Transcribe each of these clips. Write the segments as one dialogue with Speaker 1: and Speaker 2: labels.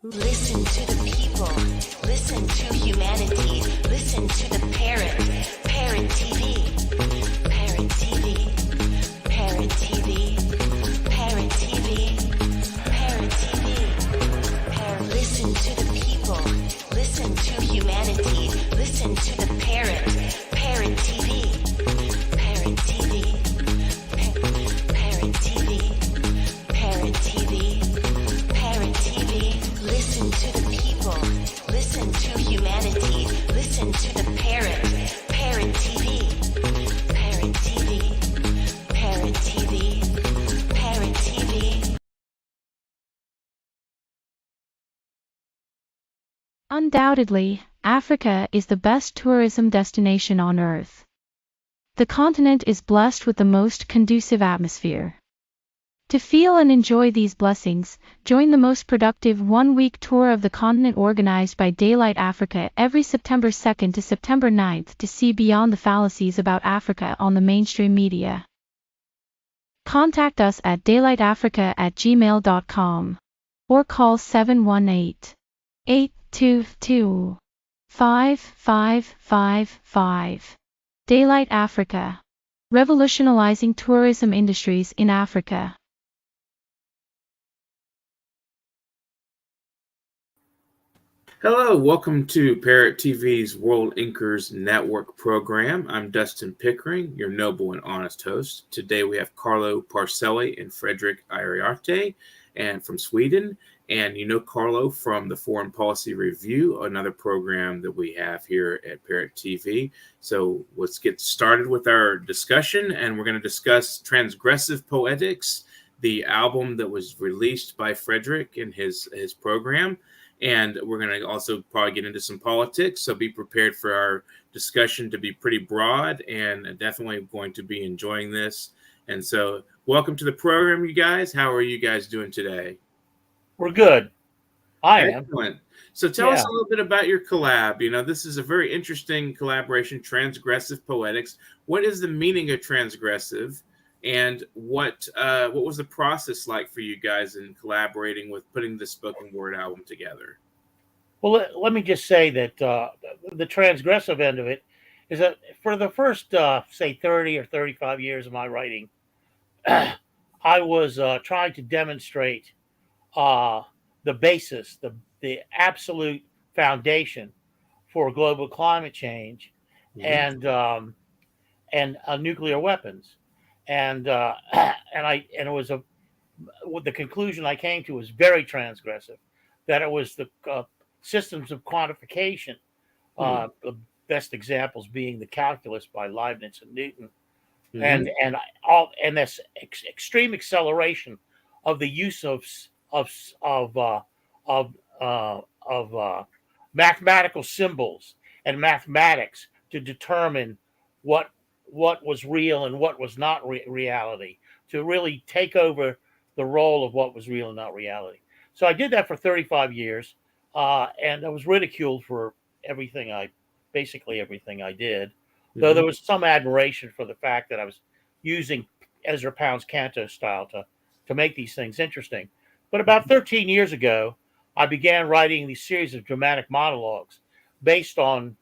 Speaker 1: Listen to the people. Listen to humanity. Listen to the parrot. Parrot TV. Parrot TV. Parrot TV. Parrot TV. Parrot TV. Listen to the people. Listen to humanity. Listen to the parrot. Parrot TV. Parrot TV. Parrot TV. Parrot TV. Parrot TV. Listen to the people. Listen to humanity. Listen to the parrot. Parrot TV. Parrot TV. Parrot TV. Parrot TV.
Speaker 2: Undoubtedly, Africa is the best tourism destination on Earth. The continent is blessed with the most conducive atmosphere. To feel and enjoy these blessings, join the most productive one-week tour of the continent organized by Daylight Africa every September 2nd to September 9th to see beyond the fallacies about Africa on the mainstream media. Contact us at daylightafrica@gmail.com or call 718-822-5555. Daylight Africa. Revolutionizing tourism industries in Africa.
Speaker 3: Hello, welcome to Parrot TV's World Inkers Network program. I'm Dustin Pickering, your noble and honest host. Today we have Carlo Parcelli and Frederic Iriarte and from Sweden. And you know Carlo from the Foreign Policy Review, another program that we have here at Parrot TV. So let's get started with our discussion, and we're going to discuss Transgressive Poetics, the album that was released by Frederic in his program. And we're going to also probably get into some politics, so be prepared for our discussion to be pretty broad, and definitely going to be enjoying this. And so welcome to the program, you guys. How are you guys doing today?
Speaker 4: We're good. I am.
Speaker 3: Excellent. So tell us a little bit about your collab. You know, this is a very interesting collaboration, Transgressive Poetics. What is the meaning of transgressive? And what was the process like for you guys in collaborating with putting the spoken word album together?
Speaker 4: Well, let me just say that the transgressive end of it is that for the first, say, 30 or 35 years of my writing, I was trying to demonstrate the basis, the absolute foundation for global climate change and nuclear weapons. And it was the conclusion I came to was very transgressive, that it was the systems of quantification, the best examples being the calculus by Leibniz and Newton, and this extreme acceleration of the use of mathematical symbols and mathematics to determine what was real and what was not reality, to really take over the role of what was real and not reality. So I did that for 35 years, and I was ridiculed for basically everything I did, though there was some admiration for the fact that I was using Ezra Pound's canto style to make these things interesting. But about 13 years ago, I began writing these series of dramatic monologues based on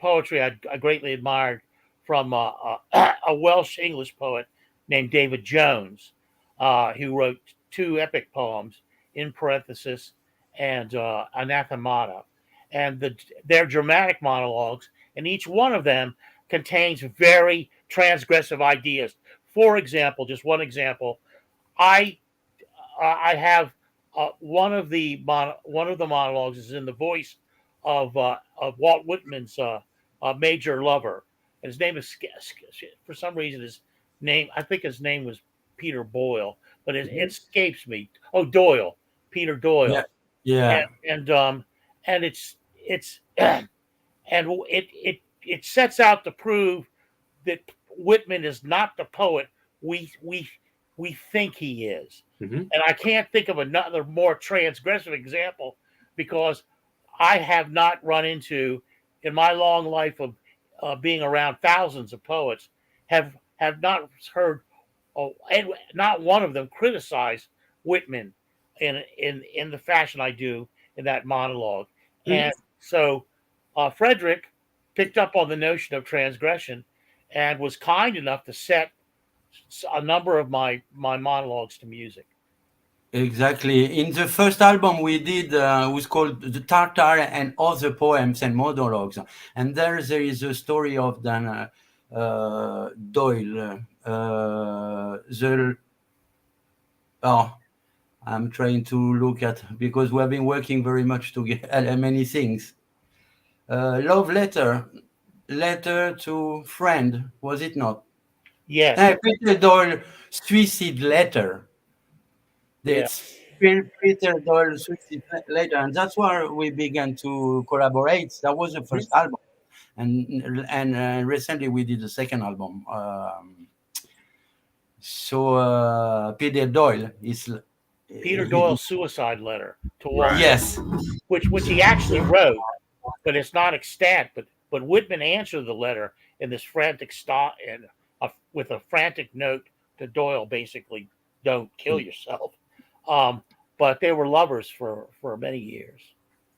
Speaker 4: poetry I greatly admired from a Welsh English poet named David Jones, who wrote two epic poems, In Parenthesis and Anathemata. And they're dramatic monologues, and each one of them contains very transgressive ideas. For example, just one example, I have one of the monologues is in the voice of Walt Whitman's major lover. And his name is, for some reason, I think his name was Peter Boyle, but it escapes me. Oh, Doyle, Peter Doyle.
Speaker 5: Yeah.
Speaker 4: And it's and it sets out to prove that Whitman is not the poet we think he is. And I can't think of another more transgressive example, because I have not run into, in my long life of being around thousands of poets, have not heard, and not one of them criticize Whitman in the fashion I do in that monologue.
Speaker 3: Mhm.
Speaker 4: And so Frederic picked up on the notion of transgression and was kind enough to set a number of my monologues to music.
Speaker 5: Exactly. In the first album we did, was called "The Tartar and Other Poems and Monologues," and there is a story of Dan Doyle. The oh, I'm trying to look at, because we have been working very much together, many things. Love letter to friend, was it not?
Speaker 4: Yes.
Speaker 5: Peter Doyle suicide letter.
Speaker 4: Yeah.
Speaker 5: That's Peter Doyle suicide letter, and that's where we began to collaborate. That was the first album, and recently we did the second album. Peter Doyle is
Speaker 4: Peter Doyle's suicide letter to Walter,
Speaker 3: Right.
Speaker 5: yes.
Speaker 4: which he actually wrote, but it's not extant. But Whitman answered the letter in this frantic stop and with a frantic note to Doyle, basically, "Don't kill yourself." Um, but they were lovers for many years.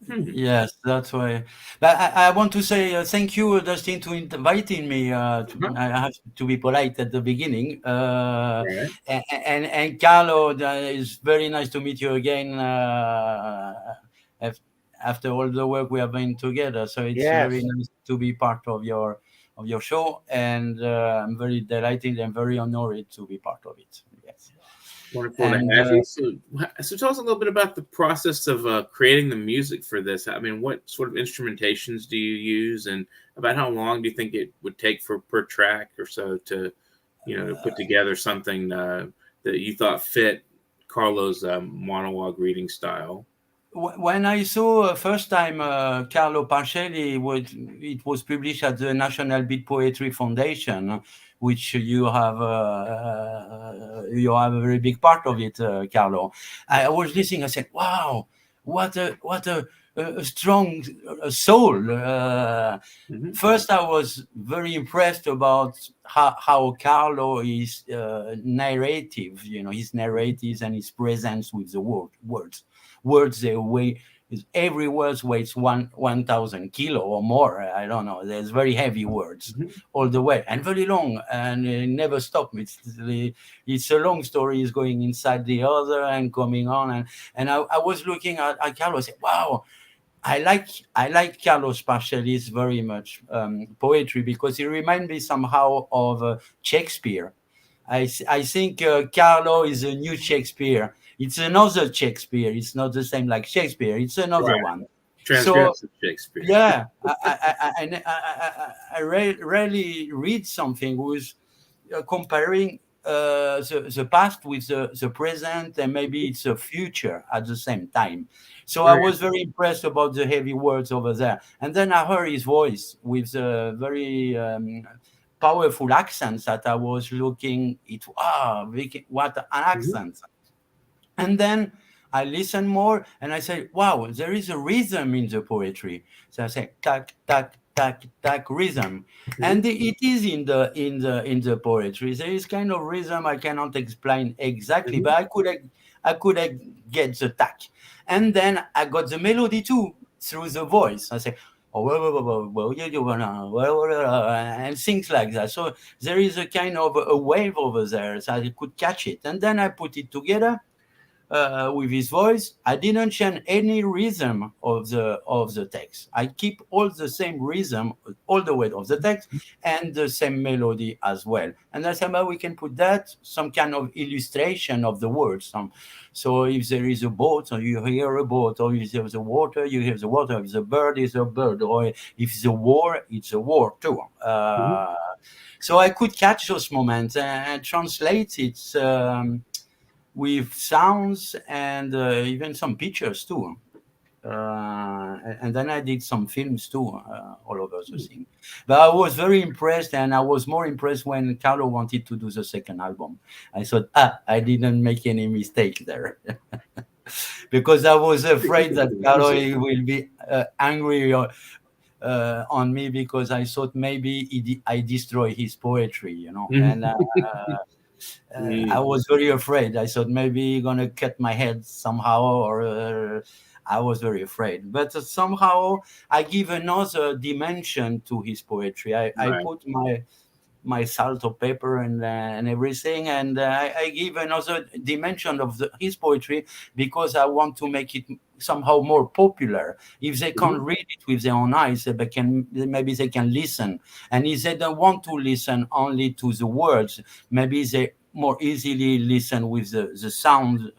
Speaker 5: Yes, that's why. But I want to say thank you, Dustin, to inviting me. I have to be polite at the beginning.
Speaker 3: Right.
Speaker 5: And Carlo, it's very nice to meet you again af- after all the work we have been together. So it's very
Speaker 4: Yes.
Speaker 5: nice to be part of your show, and I'm very delighted and very honored to be part of it. Yes,
Speaker 3: Wonderful to
Speaker 5: and
Speaker 3: have you. So tell us a little bit about the process of creating the music for this. I mean, what sort of instrumentations do you use, and about how long do you think it would take for per track or so to, to put together something that you thought fit Carlo's monologue reading style?
Speaker 5: when I saw first time Carlo Parcelli, it was published at the National Beat Poetry Foundation, which you have a very big part of it, Carlo. I was listening. I said, "Wow, what a strong soul."
Speaker 3: Mhm.
Speaker 5: First, I was very impressed about how Carlo is narrative. His narratives and his presence with the words. Words they weigh, every word weighs 1,000 kilo or more. I don't know. There's very heavy words
Speaker 3: Mhm.
Speaker 5: all the way and very long, and never stop. It's a long story. It's going inside the other and coming on, and I was looking at Carlo. I said, "Wow, I like Carlos Parcelli's very much poetry, because he reminds me somehow of Shakespeare. I think Carlo is a new Shakespeare. It's another Shakespeare. It's not the same like Shakespeare. It's another
Speaker 3: Right.
Speaker 5: one. So
Speaker 3: Transgressive Shakespeare.
Speaker 5: yeah, I rarely read something who's comparing the past with the present, and maybe it's a future at the same time. So I
Speaker 3: Right.
Speaker 5: was very impressed about the heavy words over there. And then I heard his voice with a very powerful accents that I was looking it. What an
Speaker 3: Mhm.
Speaker 5: accent. And then I listen more and I say, wow, there is a rhythm in the poetry. So I say, tack, tack, tack, tack, rhythm.
Speaker 3: Mhm.
Speaker 5: And it is in the poetry. There is kind of rhythm I cannot explain exactly,
Speaker 3: Mhm.
Speaker 5: but I could get the tack. And then I got the melody too through the voice. I say, oh, and things like that. So there is a kind of a wave over there, so I could catch it. And then I put it together with his voice. I didn't change any rhythm of the text. I keep all the same rhythm all the way of the text and the same melody as well. And that's how we can put that some kind of illustration of the words. So if there is a boat, or you hear a boat, or if there's a water, you hear the water. If the bird is a bird, or if it's a war, it's a war too.
Speaker 3: Mhm.
Speaker 5: So I could catch those moments and translate it. With sounds and even some pictures too. And then I did some films too, all over the thing. But I was very impressed, and I was more impressed when Carlo wanted to do the second album. I thought, I didn't make any mistake there. Because I was afraid that Carlo will be angry on me, because I thought maybe I destroy his poetry,
Speaker 3: Mhm.
Speaker 5: and I was very afraid. I thought maybe you're gonna cut my head somehow, or I was very afraid. But somehow I give another dimension to his poetry. I
Speaker 3: Right.
Speaker 5: put my salt of pepper and everything, and I give another dimension of his poetry because I want to make it somehow more popular. If they can't read it with their own eyes, maybe they can listen, and if they don't want to listen only to the words, maybe they more easily listen with the sound,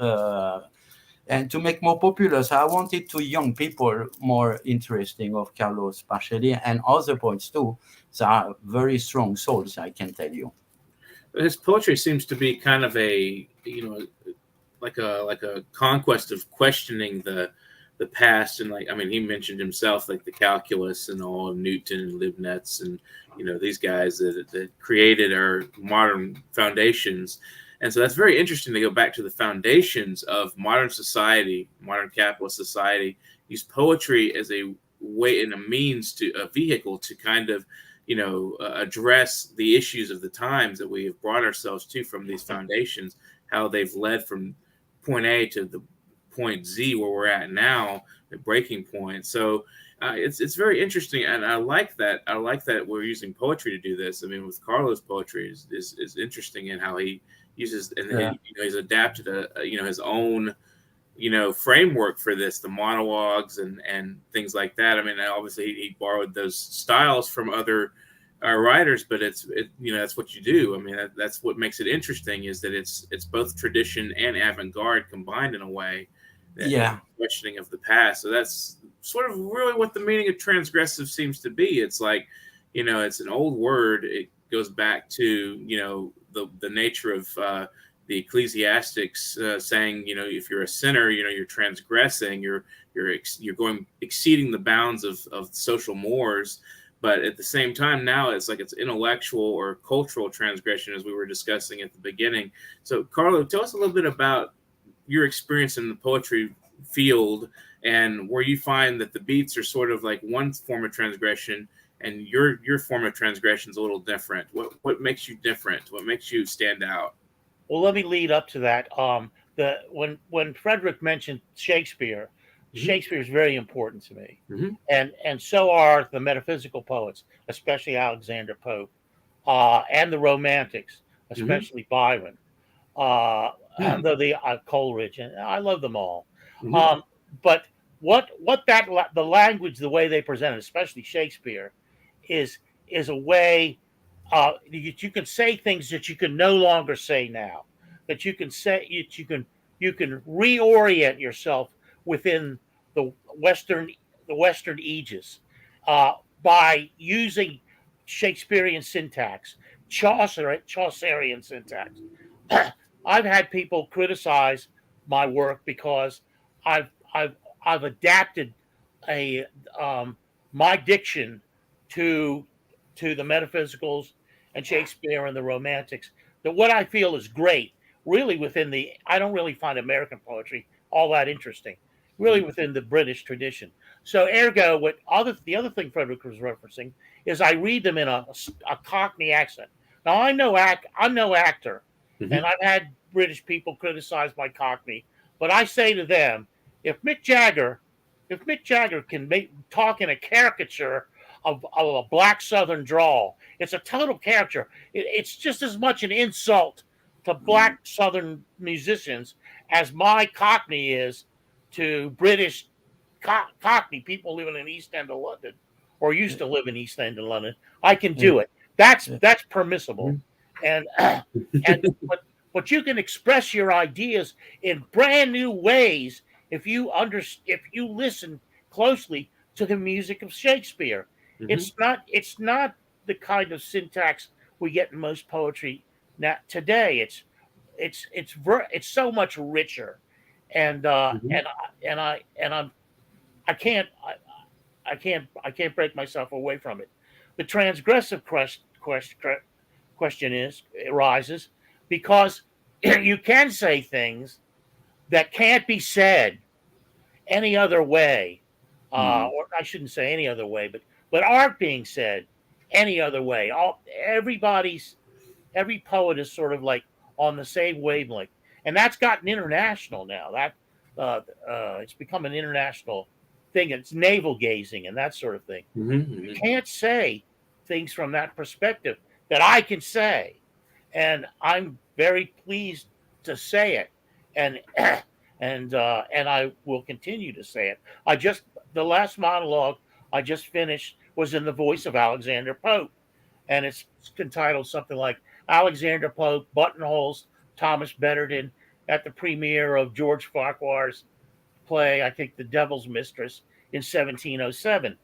Speaker 5: and to make more popular. So I wanted to young people more interesting of Carlos Parcelli and other poets too. So are very strong souls, I can tell you.
Speaker 3: His poetry seems to be kind of a, like a conquest of questioning the past, and like, I mean, he mentioned himself, like the calculus and all of Newton and Leibniz and these guys that created our modern foundations. And so that's very interesting to go back to the foundations of modern society, modern capitalist society. Use poetry as a way and a vehicle to kind of address the issues of the times that we have brought ourselves to from these foundations, how they've led from point A to the point Z where we're at now, the breaking point. So it's very interesting, and I like that. I like that we're using poetry to do this. I mean, with Carlo's poetry is interesting in how he uses, and he's adapted his own framework for this, the monologues and things like that. I mean, obviously he borrowed those styles from other writers, but it's that's what you do. I mean, that's what makes it interesting, is that it's both tradition and avant-garde combined in a way. Questioning of the past. So that's sort of really what the meaning of transgressive seems to be. It's like, it's an old word. It goes back to the nature of the ecclesiastics saying, if you're a sinner, you're transgressing, you're going exceeding the bounds of social mores. But at the same time, now it's like it's intellectual or cultural transgression, as we were discussing at the beginning. So, Carlo, tell us a little bit about your experience in the poetry field, and where you find that the beats are sort of like one form of transgression, and your form of transgression is a little different. What makes you different? What makes you stand out?
Speaker 4: Well, let me lead up to that. When Frederic mentioned Shakespeare, Shakespeare is very important to me, and so are the metaphysical poets, especially Alexander Pope, and the Romantics, especially Byron, the Coleridge, and I love them all. But the language, the way they present it, especially Shakespeare, is a way you can say things that you can no longer say now. That you can say you can reorient yourself within the Western aegis by using Shakespearean syntax, Chaucerian syntax. I've had people criticize my work because I've adapted my diction to the metaphysicals and Shakespeare and the Romantics. That what I feel is great, really I don't really find American poetry all that interesting, really within the British tradition. So ergo, the other thing Frederic was referencing is I read them in a Cockney accent. Now I'm no actor, and I've had British people criticize my Cockney, but I say to them, if Mick Jagger can talk in a caricature of a black Southern drawl, it's a total caricature. It's just as much an insult to black Southern musicians as my Cockney is to British Cockney people living in East End of London, or used to live in East End of London. I can do it. That's permissible, and but you can express your ideas in brand new ways if you listen closely to the music of Shakespeare. It's not the kind of syntax we get in most poetry now today. It's so much richer, and I can't break myself away from it. The transgressive question arises because you can say things that can't be said any other way, or I shouldn't say any other way, but aren't being said any other way. Every poet is sort of like on the same wavelength, and that's gotten international now. That it's become an international thing. It's navel gazing and that sort of thing. You can't say things from that perspective that I can say, and I'm very pleased to say it, and and I will continue to say it. The last monologue I just finished was in the voice of Alexander Pope, and it's entitled something like Alexander Pope buttonholes Thomas Betterton at the premiere of George Farquhar's play, I think, The Devil's Mistress in 1707.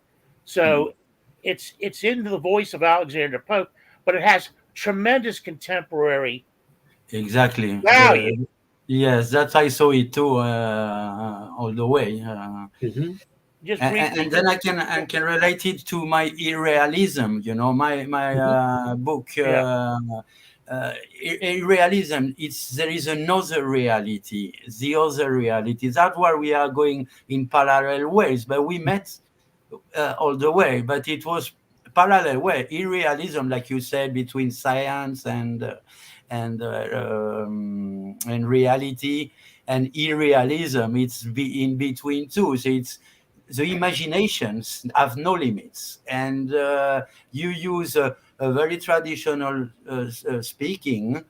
Speaker 4: So it's in the voice of Alexander Pope, but it has tremendous contemporary
Speaker 5: Exactly.
Speaker 4: value.
Speaker 5: Yes, that I saw it too, all the way.
Speaker 4: Just briefly,
Speaker 5: And then I can relate it to my irrealism. You know, my book. Irrealism. There is another reality. The other reality. That's where we are going in parallel ways. But we met all the way. But it was parallel way. Irrealism, like you said, between science and reality, and irrealism. It's in between two. So it's the imaginations have no limits, and you use a very traditional speaking,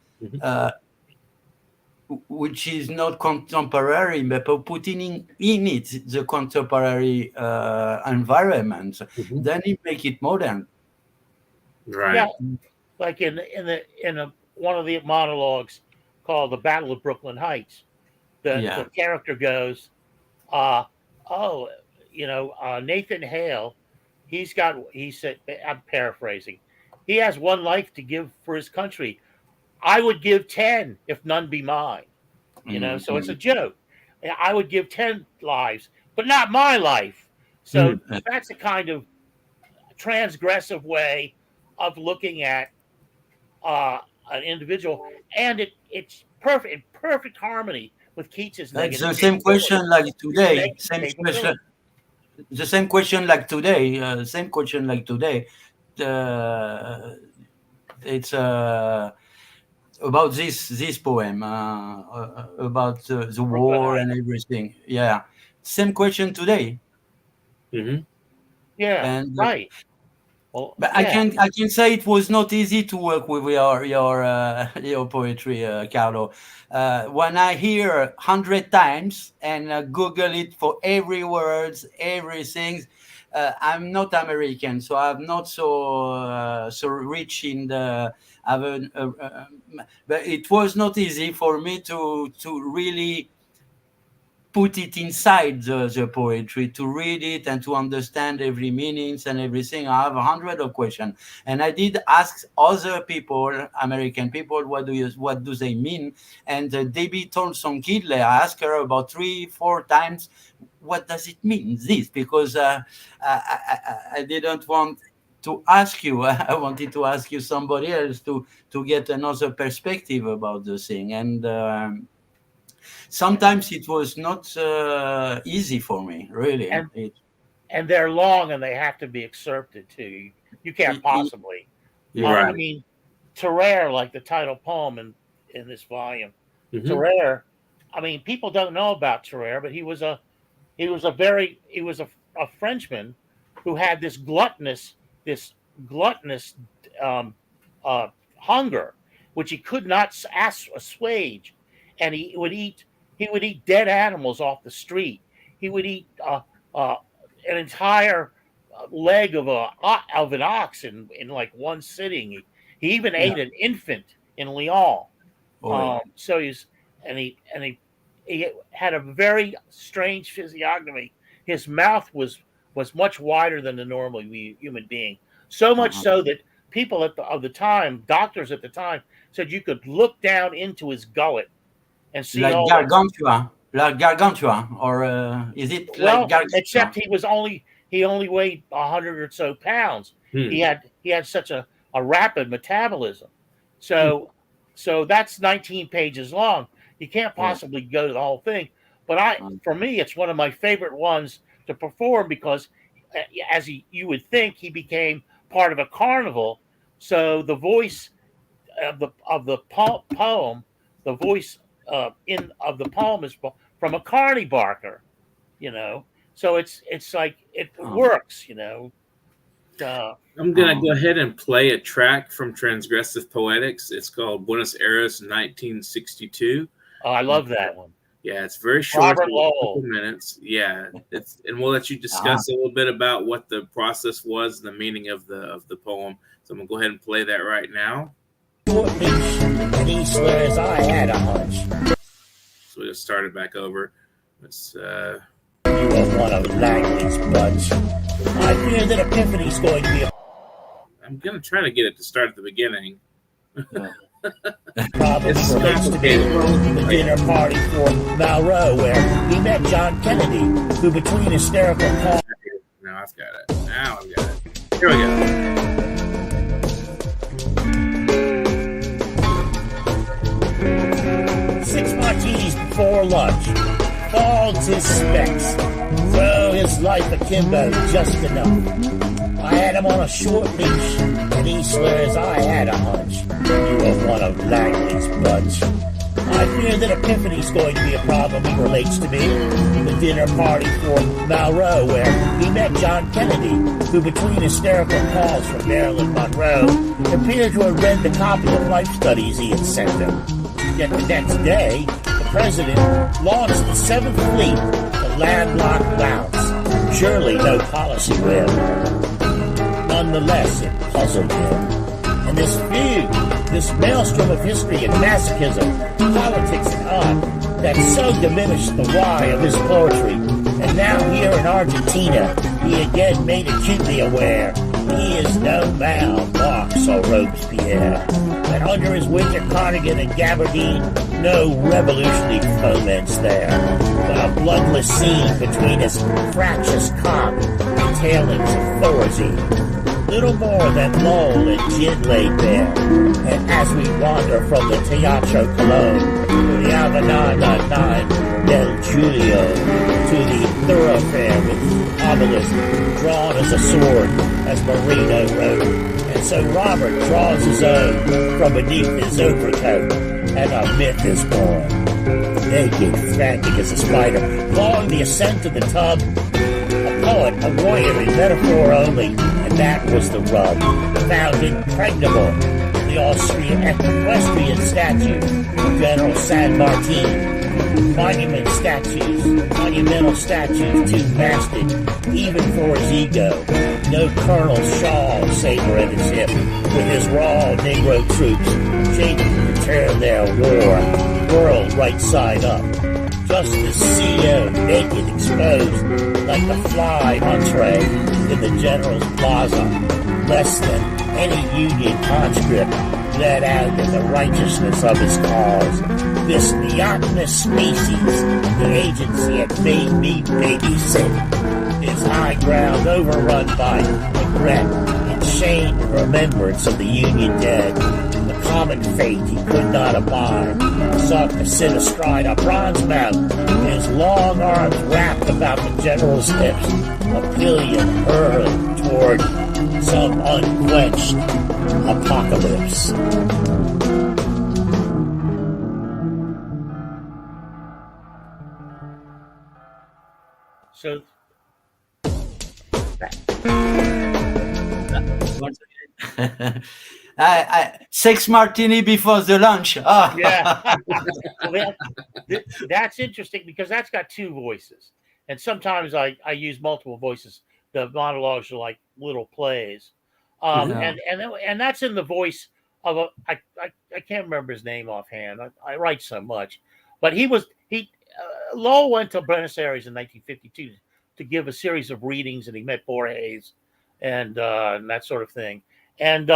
Speaker 5: which is not contemporary, but putting in it the contemporary environment, then you make it modern.
Speaker 3: Right.
Speaker 4: Yeah, like in one of the monologues called "The Battle of Brooklyn Heights," the character goes, "Oh, Nathan Hale, he said, I'm paraphrasing, he has one life to give for his country. I would give 10 if none be mine." So it's a joke. I would give 10 lives, but not my life. So that's a kind of transgressive way of looking at an individual, and it's perfect harmony with Keats's
Speaker 5: That's
Speaker 4: negative.
Speaker 5: the same question like today.
Speaker 4: Capability.
Speaker 5: The same question like today. Same question like today. It's about this poem about the war and everything. Yeah, same question today.
Speaker 4: Yeah,
Speaker 5: and
Speaker 4: right. Well,
Speaker 5: But
Speaker 4: yeah.
Speaker 5: I can say it was not easy to work with your poetry, Carlo. When I hear 100 times and Google it for every words, everything. I'm not American, so I'm not so rich in the. But it was not easy for me to really put it inside the poetry, to read it and to understand every meanings and everything. I have 100 of questions, and I did ask other people, American people, what do they mean? And Debbie Thompson Kidley, I asked her about 3-4 times, what does it mean, this? Because I didn't want to ask you. I wanted to ask you somebody else to get another perspective about the thing. And sometimes it was not easy for me, really.
Speaker 4: And they're long, and they have to be excerpted too. You can't possibly. I mean, Tarare, like the title poem in this volume, Tarare. I mean, people don't know about Tarare, but he was a Frenchman who had this gluttonous hunger, which he could not assuage, and he would eat dead animals off the street. He would eat an entire leg of an ox in like one sitting. He even ate an infant in Lyon. So he had a very strange physiognomy. His mouth was much wider than the normal human being. So much so that people of the time, doctors at the time, said you could look down into his gullet and see
Speaker 5: like Gargantua, or is it like Gargantua?
Speaker 4: Except he only weighed 100 or so pounds. He had such a rapid metabolism. So that's 19 pages long. You can't possibly go to the whole thing. But for me, it's one of my favorite ones to perform because, as you would think, he became part of a carnival. So the voice of the poem the voice of the poem is from a carny barker, So it's like it works,
Speaker 3: I'm going to go ahead and play a track from Transgressive Poetics. It's called Buenos Aires 1962.
Speaker 4: Oh, I love that one.
Speaker 3: Yeah, it's very short.
Speaker 4: Robert Lowell.
Speaker 3: A couple minutes. Yeah, and we'll let you discuss a little bit about what the process was, the meaning of the poem. So I'm going to go ahead and play that right now.
Speaker 6: And he swears I had a hunch.
Speaker 3: So we'll start it back over. Let's
Speaker 6: You are one of Langley's bunch. I fear that Epiphany's going to be
Speaker 3: I'm going to try to get it to start at the beginning.
Speaker 6: Probably relates to be the dinner party for Malraux, where he met John Kennedy, who between hysterical calls.
Speaker 3: Now I've got it. Here we go.
Speaker 6: 6 martinis before lunch. Fogs his specs. Throw his life akimbo just enough. I had him on a short leash, and he swears I had a hunch. You are one of Langley's bunch. I fear that Epiphany's going to be a problem, he relates to me. The dinner party for Malraux, where he met John Kennedy, who between hysterical calls from Marilyn Monroe, appeared to have read the copy of life studies he had sent him. Yet the next day, the president launched the 7th Fleet, the landlocked Laos. Surely no policy whim. Nonetheless, it puzzled him. And this feud, this maelstrom of history and masochism, politics and art, that so diminished the why of his poetry. And now here in Argentina, he again made acutely aware he is no man, Marx or Robespierre. That under his winter cardigan and gabardine, no revolutionary foments there, but a bloodless scene between his fractious cock and tailings of Thorazine. Little more than lull and gin laid bare. And as we wander from the Teatro Colón to the Avenida 9 del Julio to the thoroughfare with obelisk drawn as a sword as Marino rode. And so Robert draws his own from beneath his overcoat, and a myth is born. Naked, frantic as a spider, clawing the ascent of the tub. A poet, a warrior in metaphor only, and that was the rub. Found impregnable in the Austrian equestrian statue of General San Martin. Monumental statues, too masted, even for his ego. No Colonel Shaw saber at his hip, with his raw Negro troops, shaking to tear their world right side up. Just the CEO, naked, exposed, like the fly entree in the General's Plaza. Less than any Union conscript led out in the righteousness of his cause. This neotenous species, the agency had made me babysit. His high ground overrun by regret and shame and remembrance of the Union dead. The common fate he could not abide. Sought to sit astride a bronze mountain, his long arms wrapped about the General's hips, a pillion hurled toward some unquenched apocalypse.
Speaker 4: So
Speaker 5: Once again. 6 martini before the lunch. Oh.
Speaker 4: yeah, well, that's interesting because that's got 2 voices, and sometimes I use multiple voices. The monologues are like little plays, and that's in the voice of I can't remember his name offhand. I write so much, but Lowell went to Buenos Aires in 1952 to give a series of readings, and he met Borges and that sort of thing. And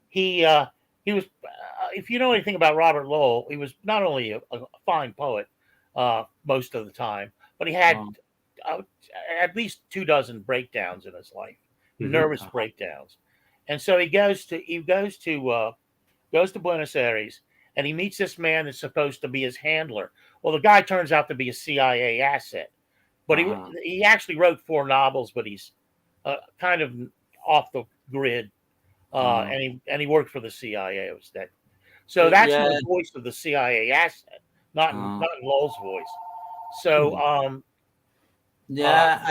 Speaker 4: he was, if you know anything about Robert Lowell, he was not only a fine poet most of the time, but he had at least 24 breakdowns in his life, nervous breakdowns. And so he goes to Buenos Aires, and he meets this man that's supposed to be his handler. Well, the guy turns out to be a CIA asset, but he actually wrote 4 novels, but he's kind of off the grid, and he worked for the CIA. So that's
Speaker 5: Yeah.
Speaker 4: the voice of the CIA asset, not
Speaker 5: Uh,
Speaker 4: not Lowell's voice. So
Speaker 5: yeah,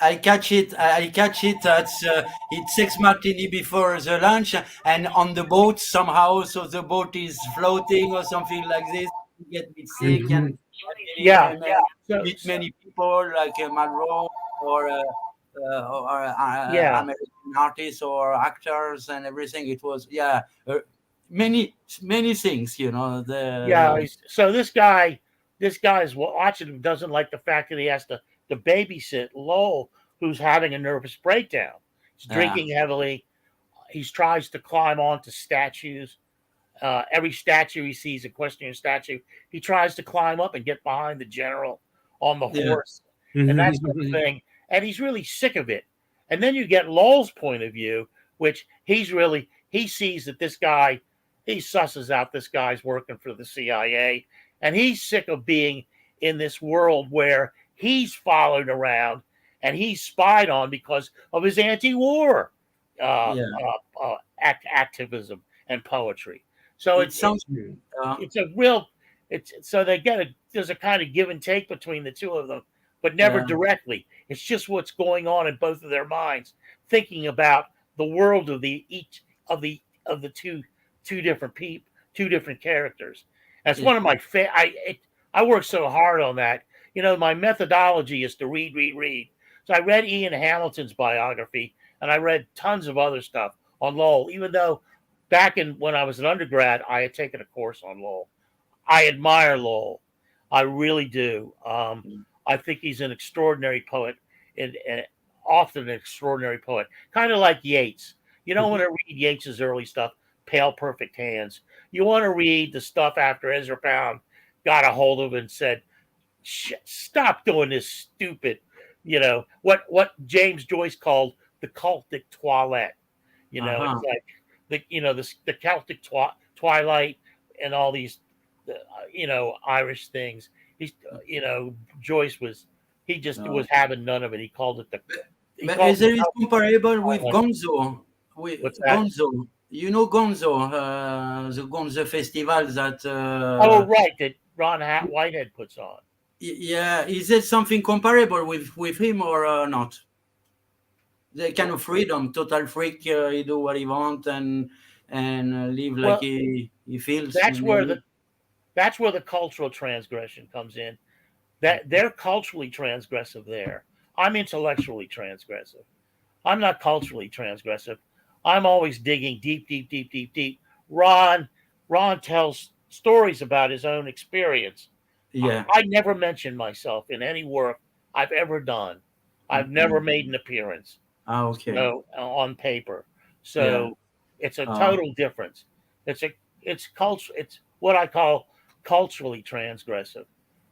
Speaker 5: I catch it. I catch it. It's 6 martini before the lunch, and on the boat somehow. So the boat is floating or something like this. You get a bit sick, and
Speaker 3: Mhm.
Speaker 4: yeah. So,
Speaker 5: meet many people like Monroe or
Speaker 4: yeah,
Speaker 5: American artists or actors and everything. It was many things.
Speaker 4: yeah. So this guy's watching him doesn't like the fact that he has to babysit Lowell, who's having a nervous breakdown. He's
Speaker 5: Yeah,
Speaker 4: drinking heavily. He tries to climb onto statues. Every statue he sees, equestrian statue, he tries to climb up and get behind the general on the
Speaker 5: yeah,
Speaker 4: horse and that sort of thing. And he's really sick of it. And then you get Lowell's point of view, which he sees that this guy, he susses out this guy's working for the CIA, and he's sick of being in this world where he's followed around and he's spied on because of his anti-war
Speaker 5: yeah.
Speaker 4: activism and poetry. So
Speaker 5: It sounds.
Speaker 4: it's a real it's so they get there's a kind of give and take between the two of them, but never
Speaker 5: Yeah,
Speaker 4: directly. It's just what's going on in both of their minds, thinking about the world of the each of the two different people, two different characters. That's
Speaker 5: yeah.
Speaker 4: one of my I work so hard on that. My methodology is to read. So I read Ian Hamilton's biography, and I read tons of other stuff on Lowell, even though back in when I was an undergrad, I had taken a course on Lowell. I admire Lowell. I really do. I think he's an extraordinary poet and often an extraordinary poet, kind of like Yeats. You don't want to read Yeats's early stuff, Pale Perfect Hands. You want to read the stuff after Ezra Pound got a hold of it and said, stop doing this stupid, what James Joyce called the cultic toilette. It's
Speaker 5: Uh-huh.
Speaker 4: like the Celtic twilight and all these Irish things. He's Joyce he just
Speaker 5: Uh,
Speaker 4: was having none of it. He called it he
Speaker 5: but
Speaker 4: called
Speaker 5: is
Speaker 4: it
Speaker 5: there is comparable with
Speaker 4: the
Speaker 5: Gonzo? With
Speaker 4: what's that?
Speaker 5: Gonzo, Gonzo, the Gonzo festival that.
Speaker 4: Oh, right, that Ron Whitehead puts on.
Speaker 5: Yeah, is there something comparable with him or not? The kind of freedom, total freak. He do what he want and live like
Speaker 4: Well,
Speaker 5: he feels.
Speaker 4: that's where the that's where the cultural transgression comes in. That they're culturally transgressive there. I'm intellectually transgressive. I'm not culturally transgressive. I'm always digging deep. Ron Ron tells stories about his own experience.
Speaker 5: Yeah.
Speaker 4: I never mention myself in any work I've ever done. I've never made an appearance.
Speaker 5: Okay.
Speaker 4: So on paper.
Speaker 5: Yeah.
Speaker 4: So it's a
Speaker 5: Uh,
Speaker 4: total difference. It's culture. It's what I call culturally transgressive.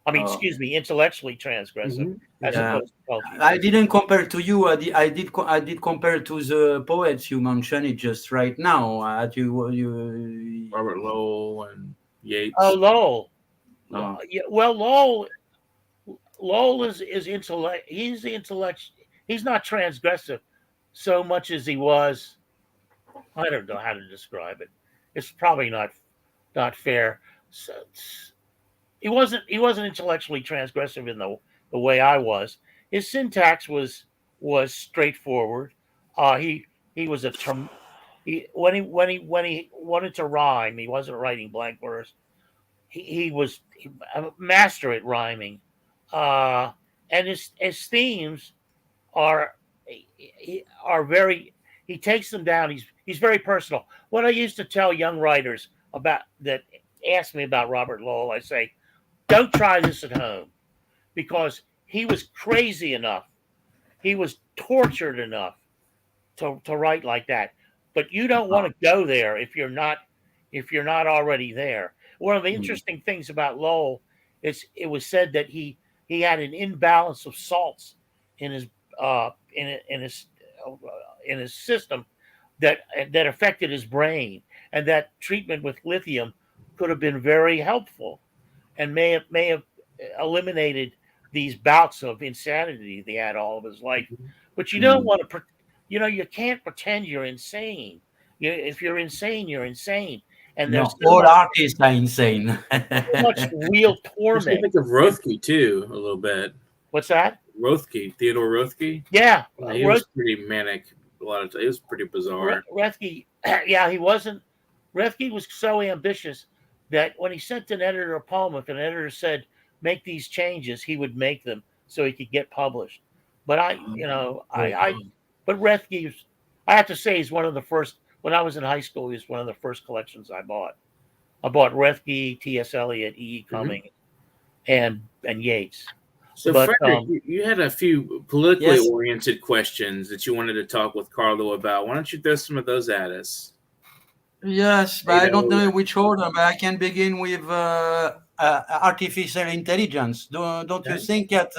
Speaker 4: I mean,
Speaker 5: uh,
Speaker 4: excuse me, intellectually transgressive as
Speaker 5: yeah.
Speaker 4: opposed to culturally
Speaker 5: I
Speaker 4: transgressive.
Speaker 5: didn't compare to you. I did compare to the poets you mentioned it just right now.
Speaker 3: Robert Lowell and
Speaker 4: Oh,
Speaker 3: Yeats.
Speaker 4: Lowell.
Speaker 3: Uh,
Speaker 4: Yeah, well, Lowell is intellect. He's the intellect. He's not transgressive so much as he was. I don't know how to describe it. It's probably not fair. So, he wasn't intellectually transgressive in the way I was. His syntax was straightforward. He was when he wanted to rhyme, he wasn't writing blank verse. He was a master at rhyming, uh, and his themes are are very. He takes them down. He's very personal. What I used to tell young writers about that ask me about Robert Lowell, I say, don't try this at home because he was crazy enough. He was tortured enough to write like that. But you don't want to go there if you're not already there. One of the
Speaker 5: mm,
Speaker 4: interesting things about Lowell is it was said that he had an imbalance of salts in his uh, in his system that affected his brain, and that treatment with lithium could have been very helpful and may have eliminated these bouts of insanity he had all of his life. But you don't
Speaker 5: mm,
Speaker 4: want to, you can't pretend you're insane. If you're insane, you're insane, And
Speaker 5: No,
Speaker 4: there's so
Speaker 5: all
Speaker 4: much,
Speaker 5: artists are insane.
Speaker 4: so much real
Speaker 3: Makes me
Speaker 4: torment.
Speaker 3: think of Rothke too, a little bit.
Speaker 4: What's that?
Speaker 3: Rothke, Theodore Rothke.
Speaker 4: Yeah,
Speaker 3: Yeah, he was pretty manic a lot of times. It was pretty bizarre.
Speaker 4: Rethke, yeah, he wasn't. Rethke was so ambitious that when he sent an editor a poem, if an editor said, make these changes, he would make them so he could get published. But but Rethke, I have to say, he's one of the first, when I was in high school, he was one of the first collections I bought. I bought Rethke, T.S. Eliot, E. Cummings, and Yeats.
Speaker 3: So,
Speaker 4: But,
Speaker 3: Frederic, you had a few politically
Speaker 5: Yes.
Speaker 3: oriented questions that you wanted to talk with Carlo about. Why don't you throw some of those at us?
Speaker 5: Yes, but I don't know which order, but I can begin with artificial intelligence. Don't you think that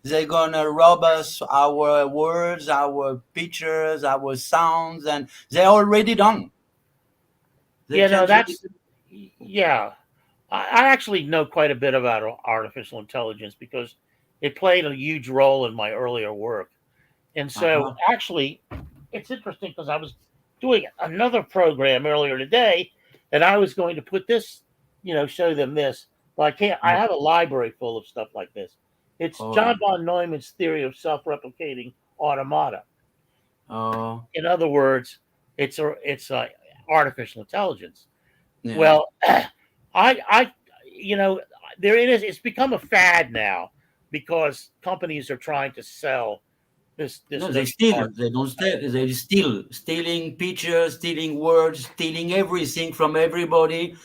Speaker 5: they're gonna rob us our words, our pictures, our sounds, and they're already done?
Speaker 4: yeah, no, that's, yeah. I actually know quite a bit about artificial intelligence because it played a huge role in my earlier work. And so actually, it's interesting because I was doing another program earlier today, and I was going to put this, show them this. But I can't. I have a library full of stuff like this. It's John von Neumann's theory of self-replicating automata. In other words, it's artificial intelligence.
Speaker 5: Yeah.
Speaker 4: Well, there it is. It's become a fad now because companies are trying to sell this.
Speaker 5: No, they steal. They don't steal. They steal, stealing pictures, stealing words, stealing everything from everybody.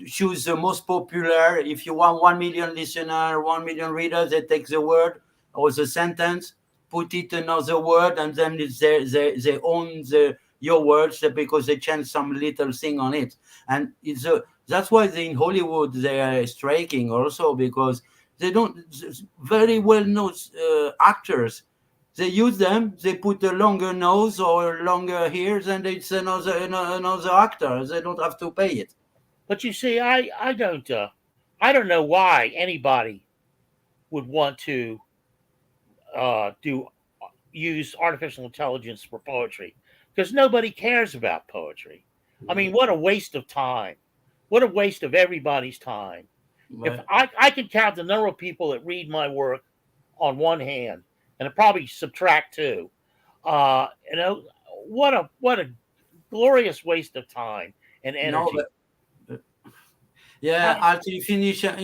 Speaker 5: Choose the most popular. If you want 1 million listener, 1 million readers, they take the word or the sentence, put it another word, and then they own your words because they change some little thing on it. And that's why in Hollywood they are striking also, because they don't very well known actors. They use them. They put a longer nose or longer ears, and it's another actor. They don't have to pay it.
Speaker 4: But you see, I don't know why anybody would want to use artificial intelligence for poetry, because nobody cares about poetry. I mean, what a waste of time! What a waste of everybody's time. Right. If I could count the number of people that read my work on one hand, and I'd probably subtract two. What a glorious waste of time and energy.
Speaker 5: Artificial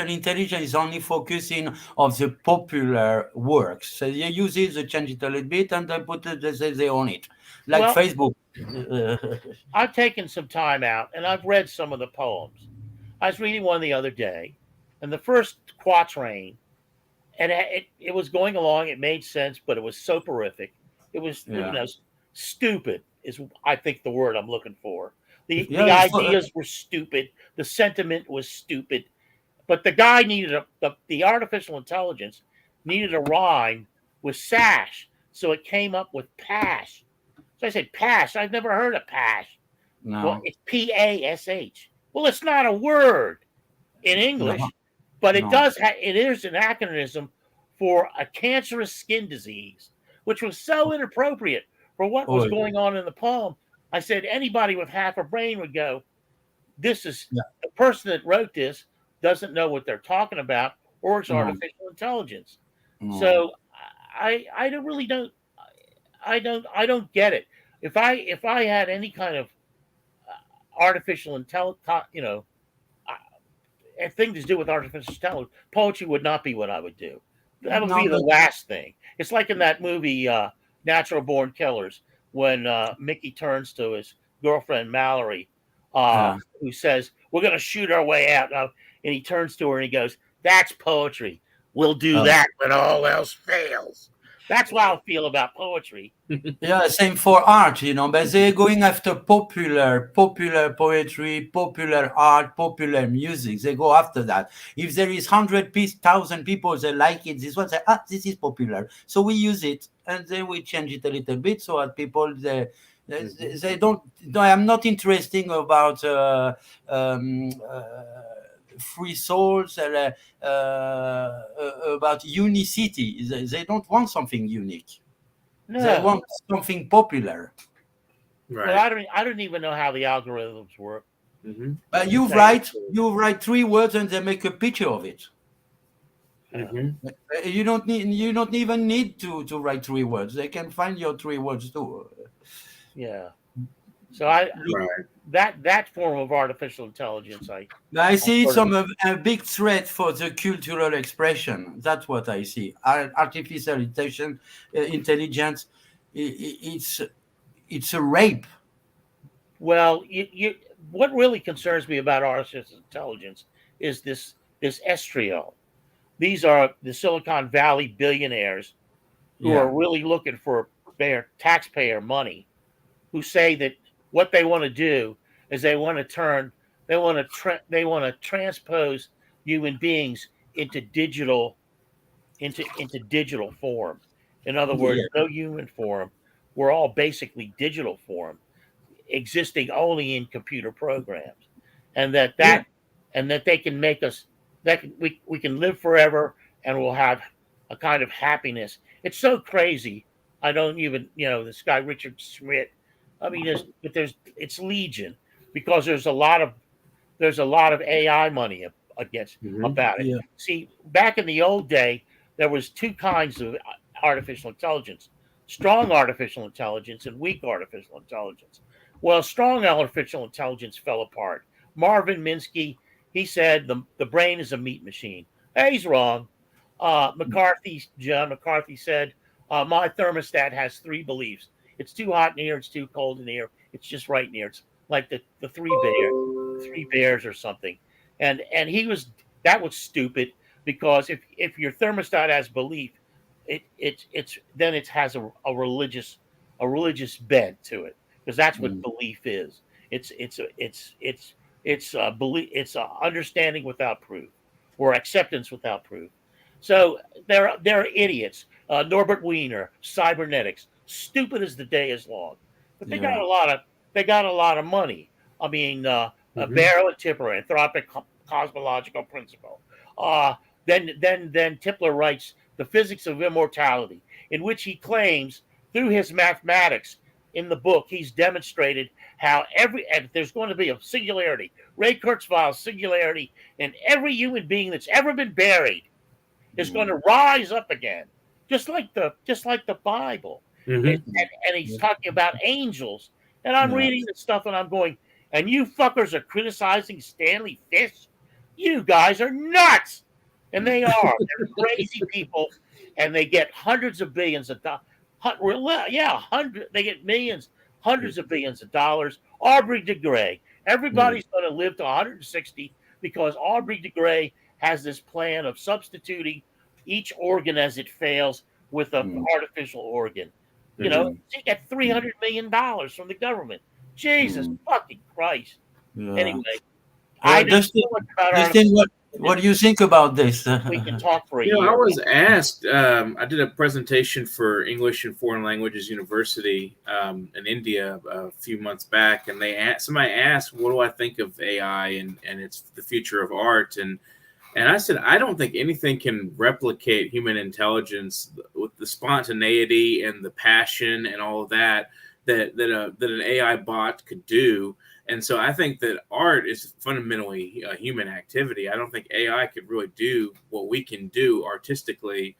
Speaker 5: intelligence is only focusing on the popular works. So they use it, they change it a little bit, and they put it, they own it, like Facebook.
Speaker 4: I've taken some time out, and I've read some of the poems. I was reading one the other day, and the first quatrain, and it was going along. It made sense, but it was soporific. It was stupid is I think the word I'm looking for. The ideas were stupid. The sentiment was stupid. But the guy needed the artificial intelligence needed a rhyme with sash. So it came up with pash. So I said, pash. I've never heard of pash.
Speaker 5: No.
Speaker 4: Well, it's P-A-S-H. Well, it's not a word in English, but it does. It is an acronym for a cancerous skin disease, which was so inappropriate for what was going on in the poem. I said anybody with half a brain would go, this is the person that wrote this doesn't know what they're talking about, or it's artificial intelligence. So I don't get it. If I had any kind of artificial intelligence, thing to do with artificial intelligence, poetry would not be what I would do. That would be the last thing. It's like in that movie, Natural Born Killers, when Mickey turns to his girlfriend Mallory, who says, "We're going to shoot our way out," and he turns to her and he goes, "That's poetry. We'll do that when all else fails." That's how I feel about poetry.
Speaker 5: Yeah, same for art, but they're going after popular poetry, popular art, popular music. They go after that. If there is 100,000 people that like it, this one say, this is popular. So we use it, and then we change it a little bit so that people, they don't, I'm not interested about free souls, about unicity. They don't want something unique. No. They want something popular.
Speaker 3: Right.
Speaker 4: Well, I don't even know how the algorithms work.
Speaker 3: Mm-hmm.
Speaker 5: You write 3 words and they make a picture of it.
Speaker 3: Mm-hmm.
Speaker 5: You don't even need to write 3 words. They can find your 3 words too.
Speaker 4: Yeah. So
Speaker 3: Right.
Speaker 4: that form of artificial intelligence,
Speaker 5: I see
Speaker 4: sort
Speaker 5: some a big threat for the cultural expression. That's what I see. Artificial intelligence, it's a rape.
Speaker 4: well, what really concerns me about artificial intelligence is this estriol. These are the Silicon Valley billionaires who
Speaker 5: Yeah.
Speaker 4: are really looking for their taxpayer money, who say that what they want to do is they want to transpose human beings into digital form. In other words,
Speaker 5: Yeah.
Speaker 4: no human form. We're all basically digital form, existing only in computer programs, and
Speaker 5: Yeah.
Speaker 4: that they can make us we can live forever, and we'll have a kind of happiness. It's so crazy. I don't even, this guy Richard Schmidt. I mean, it's legion, because there's a lot of AI money against
Speaker 3: Mm-hmm.
Speaker 4: about it.
Speaker 5: Yeah.
Speaker 4: See, back in the old day, there was two kinds of artificial intelligence: strong artificial intelligence and weak artificial intelligence. Well, strong artificial intelligence fell apart. Marvin Minsky, he said the brain is a meat machine. Hey, he's wrong. John McCarthy said, my thermostat has 3 beliefs. It's too hot in here, it's too cold in here, it's just right in here. It's like the three bears or something. And that was stupid, because if your thermostat has belief, it's then it has a religious bent to it, because that's what
Speaker 5: Mm.
Speaker 4: belief is. It's a belief. It's a understanding without proof, or acceptance without proof. So they're idiots. Norbert Wiener, cybernetics, stupid as the day is long, but they got
Speaker 5: Yeah.
Speaker 4: a lot of money. I mean,
Speaker 3: Mm-hmm.
Speaker 4: Barrow and Tipler, anthropic cosmological principle. Uh, then Tipler writes The Physics of Immortality, in which he claims, through his mathematics, in the book, he's demonstrated how and there's going to be a singularity, Ray Kurzweil's singularity, in every human being that's ever been buried is going to rise up again, just like the Bible.
Speaker 3: Mm-hmm.
Speaker 4: And he's talking about angels, and I'm
Speaker 5: Yeah.
Speaker 4: reading this stuff, and I'm going, and you fuckers are criticizing Stanley Fish? You guys are nuts, and they are. They're crazy people, and they get hundreds of billions of dollars. They get millions, hundreds of billions of dollars. Aubrey de Grey. Everybody's going to live to 160, because Aubrey de Grey has this plan of substituting each organ as it fails with an artificial organ. She got $300 million from the government. Jesus fucking Christ.
Speaker 5: Yeah.
Speaker 4: Anyway, I know
Speaker 5: Dustin,
Speaker 4: so much about
Speaker 5: Dustin, what do you think about this?
Speaker 4: we can talk for a
Speaker 3: You know,
Speaker 4: year.
Speaker 3: I was asked. I did a presentation for English and Foreign Languages University in India a few months back, and somebody asked, "What do I think of AI and it's the future of art?" And I said, I don't think anything can replicate human intelligence with the spontaneity and the passion and all of that an AI bot could do. And so I think that art is fundamentally a human activity. I don't think AI could really do what we can do artistically.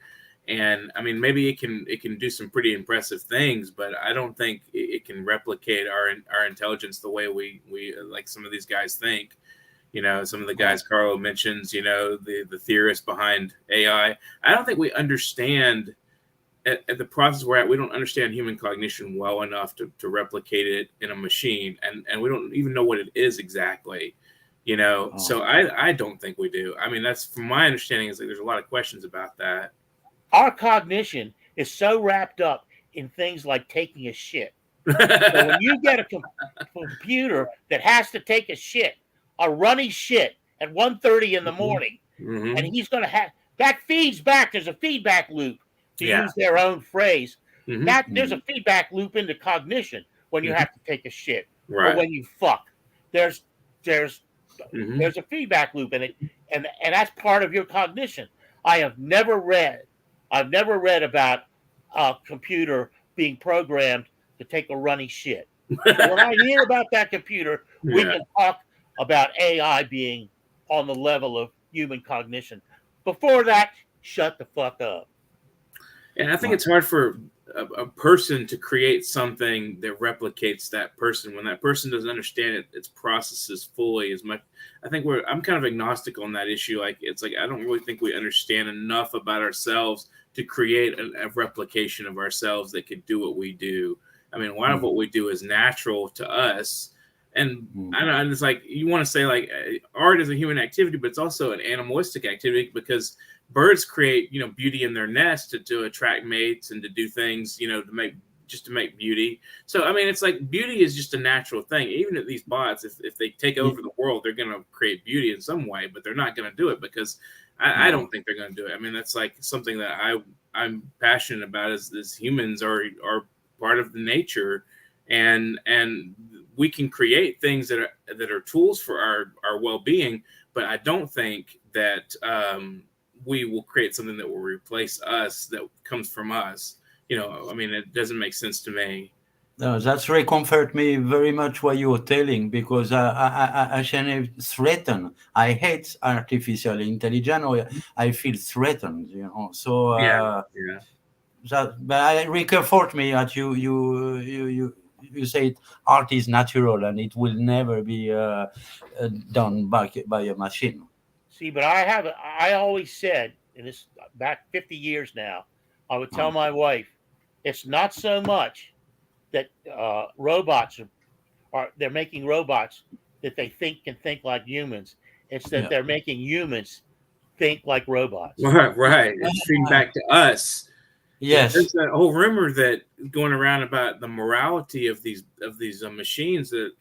Speaker 3: And I mean, maybe it can do some pretty impressive things, but I don't think it can replicate our intelligence the way we like some of these guys think. Some of the guys Carlo mentions, the theorists behind AI. I don't think we understand at the process we're at. We don't understand human cognition well enough to replicate it in a machine, and we don't even know what it is exactly. So I don't think we do. I mean, that's from my understanding is like there's a lot of questions about that.
Speaker 4: Our cognition is so wrapped up in things like taking a shit. So when you get a computer that has to take a shit, a runny shit at 1:30 in the morning,
Speaker 3: Mm-hmm.
Speaker 4: and he's going to have that feeds back. There's a feedback loop, to use their own phrase.
Speaker 3: Mm-hmm.
Speaker 4: That there's a feedback loop into cognition when you have to take a shit,
Speaker 3: Right.
Speaker 4: or when you fuck. There's a feedback loop in it, and that's part of your cognition. I've never read about a computer being programmed to take a runny shit. When I hear about that computer, we
Speaker 3: Yeah.
Speaker 4: can talk about AI being on the level of human cognition. Before that, shut the fuck up.
Speaker 3: And I think it's hard for a person to create something that replicates that person when that person doesn't understand its processes fully as much. I think I'm kind of agnostic on that issue. Like, it's like, I don't really think we understand enough about ourselves to create a replication of ourselves that could do what we do. I mean, a lot of what we do is natural to us. And I know, and it's like, you want to say like art is a human activity, but it's also an animalistic activity, because birds create, beauty in their nest to attract mates and to do things, to make beauty. So, I mean, it's like beauty is just a natural thing. Even at these bots, if they take over the world, they're going to create beauty in some way, but they're not going to do it, because I don't think they're going to do it. I mean, that's like something that I'm passionate about, is humans are part of the nature, and we can create things that are tools for our well-being, but I don't think that we will create something that will replace us, that comes from us. I mean, it doesn't make sense to me.
Speaker 5: No, that's really comfort me very much what you're telling, because I actually threatened. I hate artificial intelligence, or I feel threatened. So
Speaker 3: Yeah.
Speaker 5: but it really comfort me that you say art is natural and it will never be done by a machine.
Speaker 4: See, but I always said, and this back 50 years now, I would tell my wife, it's not so much that robots they're making robots that they can think like humans. It's that they're making humans think like robots.
Speaker 3: Right. It's feeding back to us.
Speaker 5: Yes.
Speaker 3: There's that whole rumor that going around about the morality of these machines that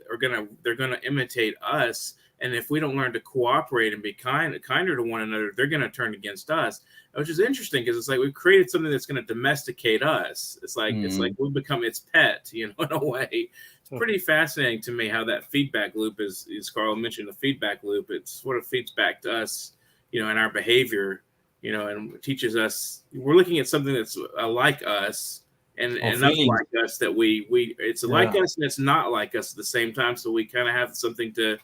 Speaker 3: they're gonna imitate us, and if we don't learn to cooperate and be kinder to one another, they're gonna turn against us. Which is interesting, because it's like we've created something that's gonna domesticate us. It's like we become its pet, in a way. It's pretty fascinating to me how that feedback loop is. Carl mentioned the feedback loop. It sort of feeds back to us, in our behavior. And teaches us, we're looking at something that's like us and not like us, that it's like us and it's not like us at the same time. So we kind of have something to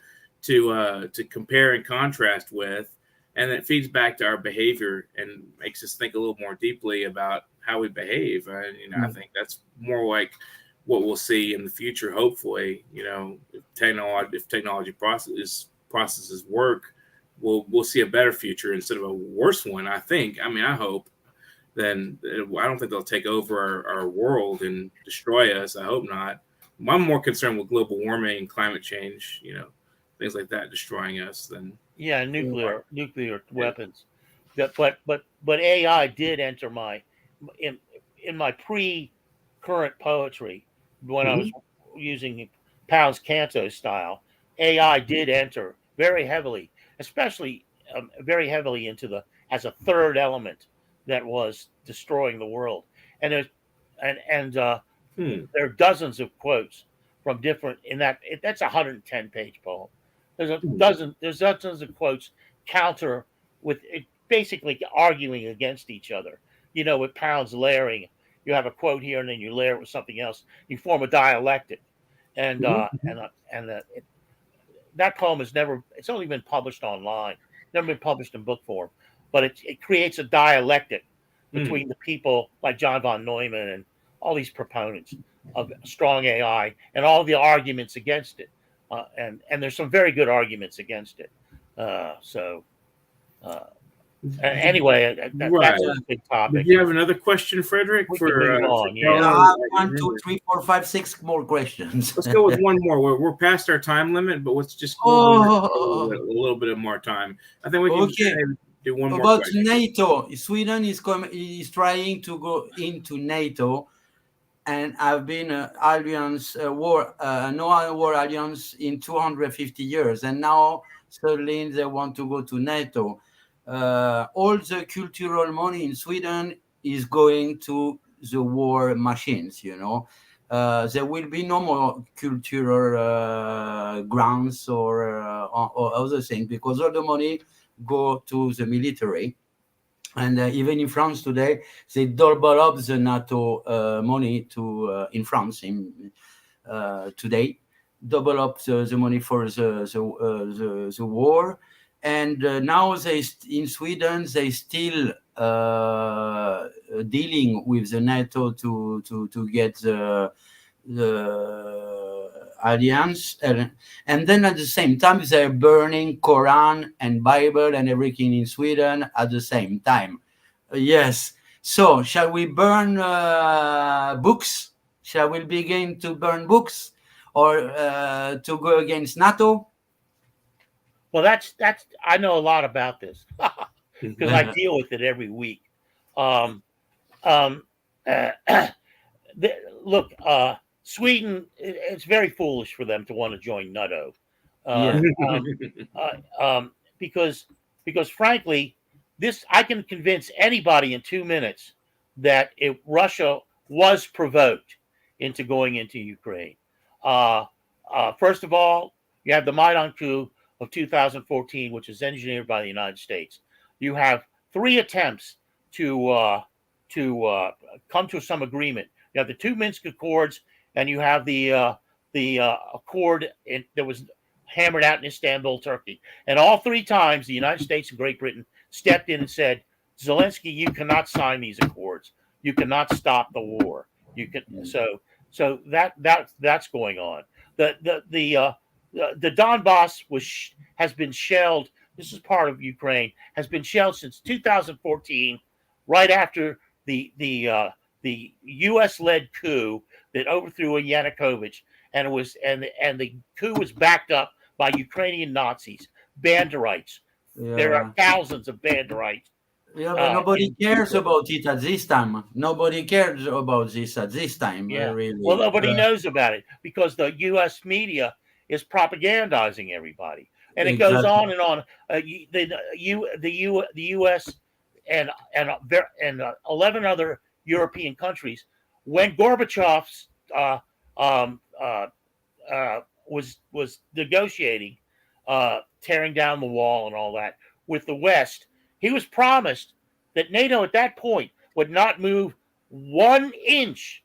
Speaker 3: compare and contrast with, and it feeds back to our behavior and makes us think a little more deeply about how we behave. I think that's more like what we'll see in the future. Hopefully, if technology processes work, we'll see a better future instead of a worse one. I think. I mean, I hope. Then I don't think they'll take over our world and destroy us. I hope not. I'm more concerned with global warming and climate change. Things like that destroying us than
Speaker 4: nuclear weapons. But AI did enter in my pre-current poetry, when I was using Pound's canto style. AI did enter very heavily, especially very heavily as a third element that was destroying the world. And there are dozens of quotes from different that's a 110-page poem. There's dozens of quotes counter with it, basically arguing against each other. With Pound's layering, you have a quote here and then you layer it with something else. You form a dialectic, and that poem it's only been published online, never been published in book form, but it creates a dialectic between the people like John von Neumann and all these proponents of strong AI and all the arguments against it. And there's some very good arguments against it. Anyway, that's a big topic.
Speaker 3: Do you have another question, Frederic?
Speaker 4: We can move on,
Speaker 5: I have 1, 2, 3, 4, 5, 6 more questions.
Speaker 3: Let's go with one more. We're past our time limit, but let's just go a little bit of more time. I think we can do one more
Speaker 5: about
Speaker 3: question.
Speaker 5: NATO. Sweden is trying to go into NATO, and have been an alliance war alliance in 250 years, and now suddenly they want to go to NATO. All the cultural money in Sweden is going to the war machines. There will be no more cultural grounds or other things, because all the money go to the military. And even in France today, they double up the NATO money in France. today, double up the money for the war. And now in Sweden they still dealing with the NATO to get the alliance, and then at the same time they're burning Quran and Bible and everything in Sweden at the same time. Yes. So shall we burn books? Shall we begin to burn books, or to go against NATO?
Speaker 4: Well, that's I know a lot about this because I deal with it every week. Look, Sweden, it's very foolish for them to want to join NATO, because frankly, this I can convince anybody in 2 minutes that if Russia was provoked into going into Ukraine. First of all, you have the Maidan coup of 2014, which was engineered by the United States. You have 3 attempts to come to some agreement. You have the 2 Minsk Accords, and you have the accord that was hammered out in Istanbul, Turkey. And all 3 times, the United States and Great Britain stepped in and said, "Zelensky, you cannot sign these accords. You cannot stop the war. You can." So that's going on. The Donbass has been shelled. This is part of Ukraine. Has been shelled since 2014, right after the U.S.-led coup that overthrew Yanukovych, and the coup was backed up by Ukrainian Nazis, Banderites.
Speaker 5: Yeah.
Speaker 4: There are thousands of Banderites.
Speaker 5: Yeah, but nobody cares about it at this time. Nobody cares about this at this time.
Speaker 4: Yeah.
Speaker 5: Really.
Speaker 4: Well, nobody knows about it because the U.S. media is propagandizing everybody, and it goes on and on. The U.S. and 11 other European countries, when Gorbachev's was negotiating, tearing down the wall and all that with the West, he was promised that NATO at that point would not move 1 inch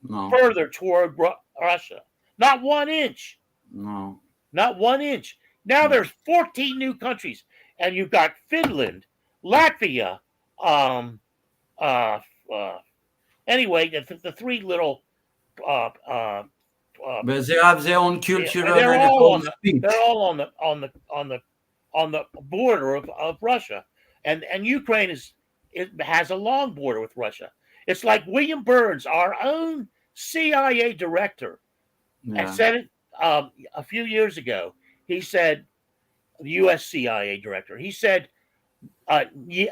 Speaker 4: further toward Russia. Not 1 inch.
Speaker 5: No.
Speaker 4: Not 1 inch. Now there's 14 new countries, and you've got Finland, Latvia, anyway, the 3 little
Speaker 5: but they have their own culture.
Speaker 4: They're all on the border of Russia, and Ukraine has a long border with Russia. It's like William Burns, our own CIA director, and said it a few years ago. He said, the U.S. CIA director, he said,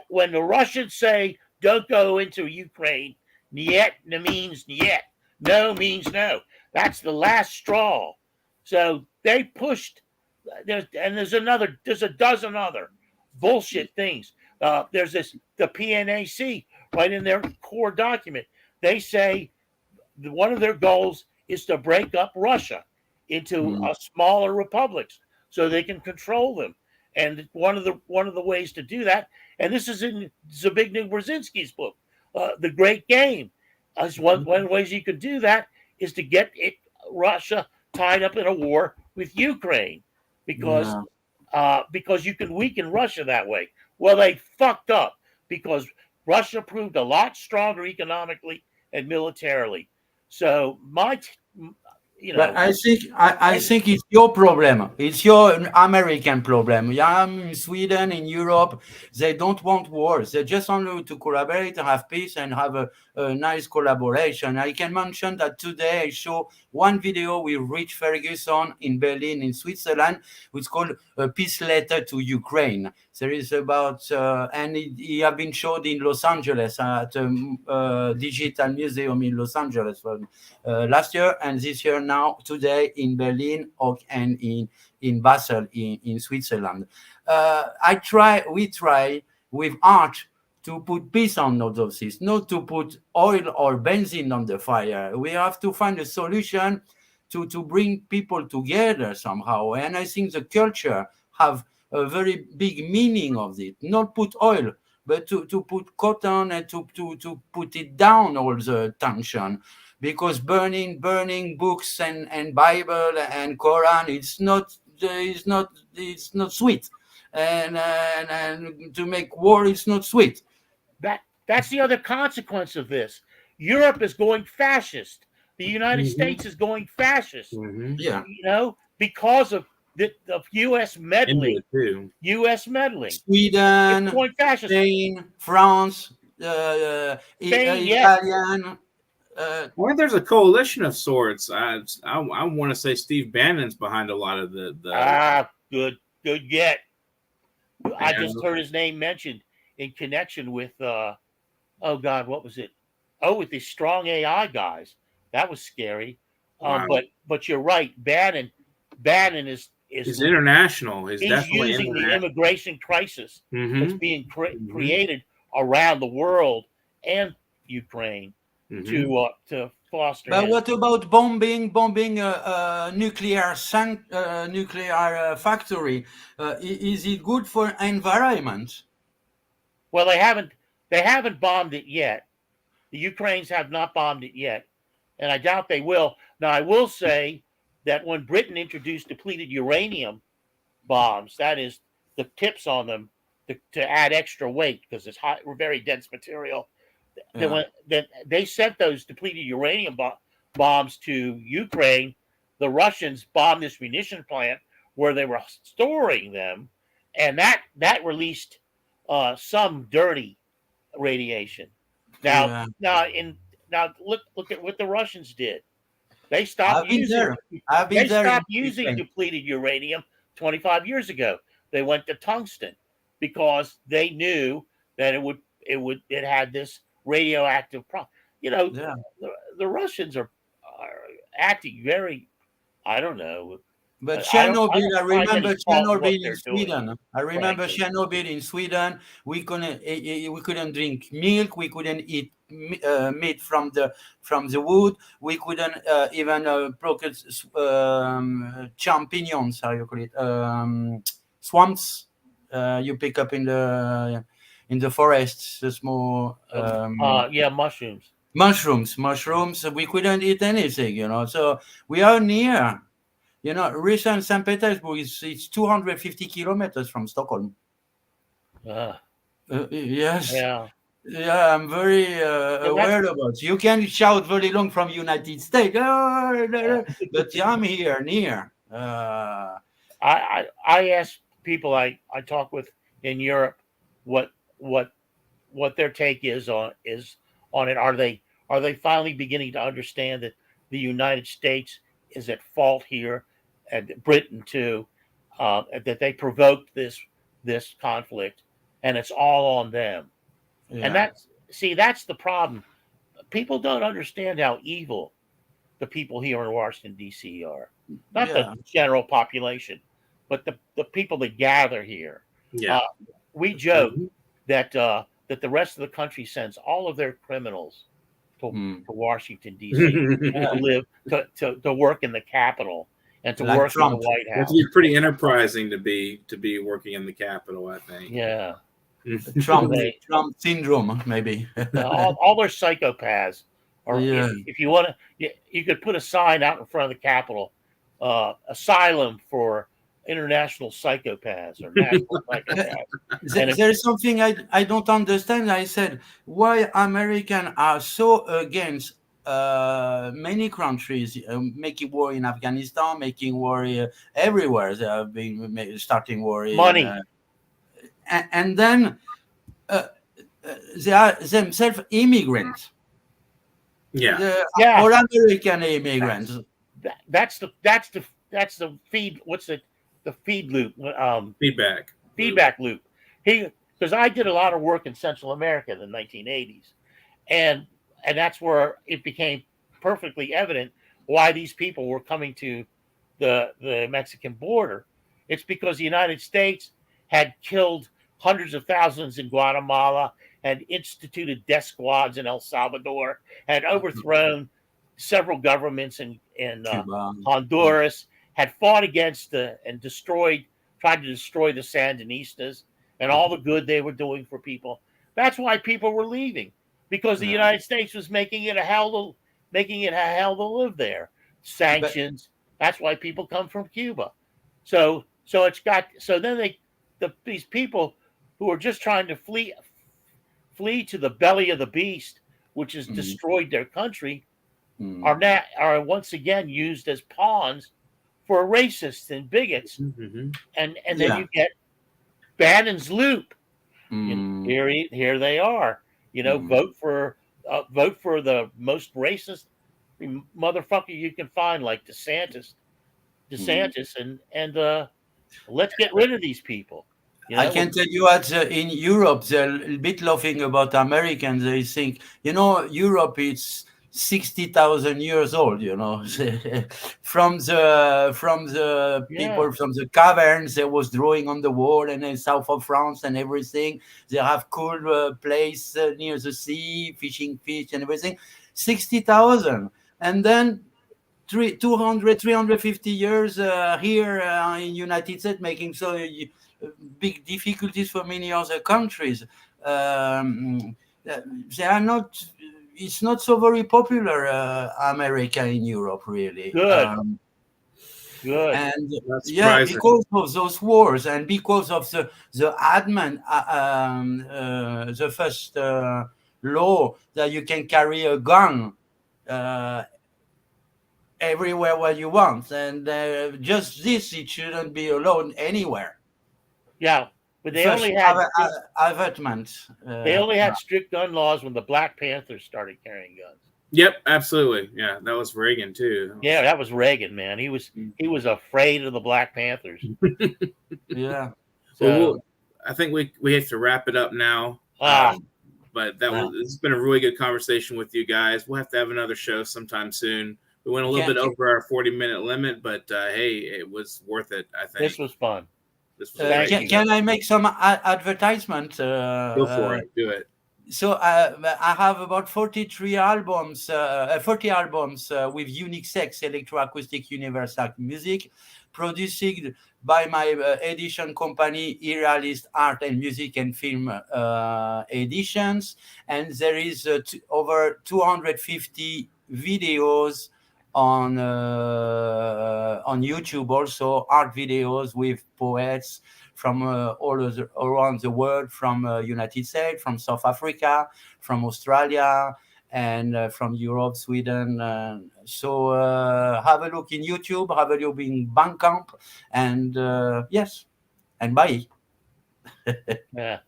Speaker 4: when the Russians say don't go into Ukraine, niet means niet, no means no. That's the last straw. So they pushed. There's a dozen other bullshit things. There's the PNAC right in their core document. They say one of their goals is to break up Russia into smaller republics so they can control them. And one of the ways to do that, and this is in Zbigniew Brzezinski's book, The Great Game. One of the ways you could do that is to get Russia tied up in a war with Ukraine, because you can weaken Russia that way. Well, they fucked up because Russia proved a lot stronger economically and militarily. So
Speaker 5: But I think it's your problem. It's your American problem. Yeah, in Sweden, in Europe, they don't want wars. They just want to collaborate, have peace, and have a nice collaboration. I can mention that today I show one video with Rich Ferguson in Berlin, in Switzerland, which is called A Peace Letter to Ukraine. There is about, and he have been showed in Los Angeles at a digital museum in Los Angeles last year, and this year now, today in Berlin and in Basel in Switzerland. We try with art to put peace on all of this, not to put oil or benzene on the fire. We have to find a solution to bring people together somehow. And I think the culture have a very big meaning of it. Not put oil, but to put cotton and to put it down all the tension. because burning books and Bible and Quran, it's not sweet, and to make war is not sweet.
Speaker 4: That's the other consequence of this. Europe is going fascist. The United States is going fascist.
Speaker 5: Yeah,
Speaker 4: Because of the U.S. meddling.
Speaker 3: India too.
Speaker 4: U.S. meddling.
Speaker 5: Sweden,
Speaker 4: It's going fascist.
Speaker 5: Spain, France,
Speaker 4: Spain, yes.
Speaker 5: Italian.
Speaker 3: Well, there's a coalition of sorts. I want to say Steve Bannon's behind a lot of the.
Speaker 4: Good get. I
Speaker 3: Yeah.
Speaker 4: just heard his name mentioned in connection with oh God, what was it? Oh, with these strong AI guys. That was scary.
Speaker 3: Wow.
Speaker 4: But you're right. Bannon is
Speaker 3: He's international. He's definitely
Speaker 4: using the
Speaker 3: international.
Speaker 4: immigration crisis
Speaker 3: Mhm.
Speaker 4: that's being created around the world and Ukraine
Speaker 3: Mhm.
Speaker 4: to foster.
Speaker 5: But
Speaker 4: his-
Speaker 5: what about bombing a nuclear factory? Is it good for environment?
Speaker 4: Well, they haven't bombed it yet. The Ukrainians have not bombed it yet, and I doubt they will. Now, I will say that when Britain introduced depleted uranium bombs, that is the tips on them to add extra weight because it's hot, very dense material.
Speaker 5: Yeah.
Speaker 4: They sent those depleted uranium bombs to Ukraine. The Russians bombed this munition plant where they were storing them, and that released some dirty radiation. Now, look at what the Russians did. They stopped
Speaker 5: I've been
Speaker 4: using.
Speaker 5: there. I've been
Speaker 4: They
Speaker 5: there.
Speaker 4: stopped using depleted uranium 25 years ago. They went to tungsten because they knew that it had this radioactive problem.
Speaker 5: Yeah.
Speaker 4: The Russians are acting very, I don't know.
Speaker 5: But
Speaker 4: I don't
Speaker 5: Chernobyl, I
Speaker 4: find any
Speaker 5: remember
Speaker 4: fault in what
Speaker 5: Chernobyl in
Speaker 4: they're doing,
Speaker 5: Sweden. I remember
Speaker 4: frankly.
Speaker 5: Chernobyl in Sweden. We couldn't drink milk. We couldn't eat meat from the wood. We couldn't even procure champignons. How you call it? Swamps. You pick up in the forests. The small
Speaker 4: Mushrooms.
Speaker 5: mushrooms. We couldn't eat anything. So we are near. Russia and St. Petersburg it's 250 kilometers from Stockholm. Yes.
Speaker 4: Yeah.
Speaker 5: Yeah, I'm very aware about it. You can shout very long from United States, but I'm here near.
Speaker 4: I ask people I talk with in Europe what their take is on it. Are they finally beginning to understand that the United States is at fault here, and Britain too, that they provoked this conflict, and it's all on them.
Speaker 5: Yeah.
Speaker 4: And that's the problem. People don't understand how evil the people here in Washington D.C. are. Not the general population, but the people that gather here.
Speaker 3: Yeah.
Speaker 4: We joke that the rest of the country sends all of their criminals to Washington D.C. to live to work in the Capitol and to
Speaker 5: Like
Speaker 4: work
Speaker 5: Trump.
Speaker 4: in the White
Speaker 3: You have
Speaker 4: House.
Speaker 3: to be pretty enterprising to be working in the Capitol, I think.
Speaker 4: Yeah.
Speaker 5: Trump syndrome, maybe.
Speaker 4: all their psychopaths. Or
Speaker 5: Yeah.
Speaker 4: if you want to, you could put a sign out in front of the Capitol, asylum for international psychopaths or national psychopaths.
Speaker 5: There is something I don't understand. I said, why Americans are so against many countries making war in Afghanistan, making war everywhere. They have been starting war.
Speaker 4: Money.
Speaker 5: And then they are themselves immigrants.
Speaker 3: Yeah.
Speaker 5: All American immigrants.
Speaker 4: That's the feed. What's the feed loop? Feedback loop. Because I did a lot of work in Central America in the 1980s, and that's where it became perfectly evident why these people were coming to the Mexican border. It's because the United States had killed hundreds of thousands in Guatemala, had instituted death squads in El Salvador, had overthrown several governments in Honduras, had fought against and tried to destroy the Sandinistas and all the good they were doing for people. That's why people were leaving, because the United States was making it a hell making it a hell to live there. Sanctions. That's why people come from Cuba. So then these people who are just trying to flee to the belly of the beast, which has destroyed their country, are once again used as pawns for racists and bigots. And then you get Bannon's loop. Here they are. Vote for the most racist motherfucker you can find, like DeSantis, and let's get rid of these people.
Speaker 5: I can tell you that in Europe, they're a bit laughing about Americans. They think, Europe is 60,000 years old, from the people from the caverns, they was drawing on the wall, and in south of France and everything. They have cool place near the sea, fishing fish and everything. 60,000. And then 350 years here in United States, making so big difficulties for many other countries. They are not. It's not so very popular, America in Europe, really.
Speaker 4: Good.
Speaker 5: And because of those wars, and because of the first law that you can carry a gun everywhere where you want, and just this, it shouldn't be allowed anywhere.
Speaker 4: Yeah, but they only had
Speaker 5: They
Speaker 4: only had strict gun laws when the Black Panthers started carrying guns.
Speaker 3: Yep, absolutely. Yeah, that was Reagan too.
Speaker 4: Yeah, that was Reagan, man. He was afraid of the Black Panthers.
Speaker 5: Yeah.
Speaker 3: So I think we have to wrap it up now. But it's been a really good conversation with you guys. We'll have to have another show sometime soon. We went a little bit over our 40-minute limit, but hey, it was worth it, I think.
Speaker 4: This was fun.
Speaker 5: Can I make some advertisement?
Speaker 3: Go for it. Do it.
Speaker 5: So I have about 40 albums with unique sex electroacoustic universal music, produced by my edition company, Iriarte and Music and Film Editions. And there is over 250 videos on YouTube, also art videos with poets from all around the world, from United States, from South Africa, from Australia, and from Europe, Sweden. So have a look in YouTube, have a look in Bandcamp, and yes, and bye.
Speaker 4: Yeah.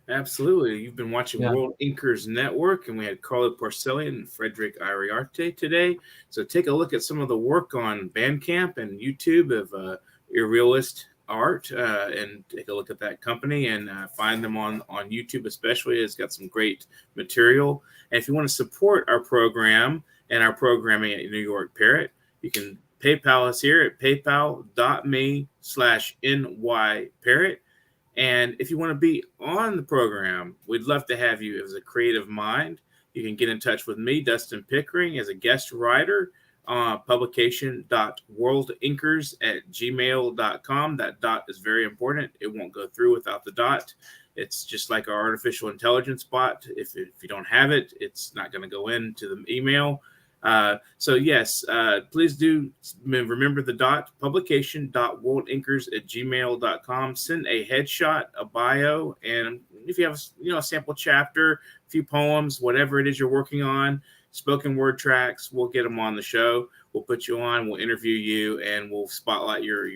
Speaker 3: Absolutely. You've been watching World Inkers Network, and we had Carlo Parcelli and Frederic Iriarte today. So take a look at some of the work on Bandcamp and YouTube of Irrealist Art, and take a look at that company, and find them on YouTube especially. It's got some great material. And if you want to support our program and our programming at New York Parrot, you can PayPal us here at paypal.me/nyparrot. And if you want to be on the program, we'd love to have you as a creative mind. You can get in touch with me, Dustin Pickering, as a guest writer on publication.worldinkers@gmail.com. That dot is very important. It won't go through without the dot. It's just like our artificial intelligence bot. If you don't have it, it's not going to go into the email. So yes, please do remember the dot, publication.worldinkers@gmail.com. Send a headshot, a bio, and if you have a sample chapter, a few poems, whatever it is you're working on, spoken word tracks, we'll get them on the show. We'll put you on, we'll interview you, and we'll spotlight your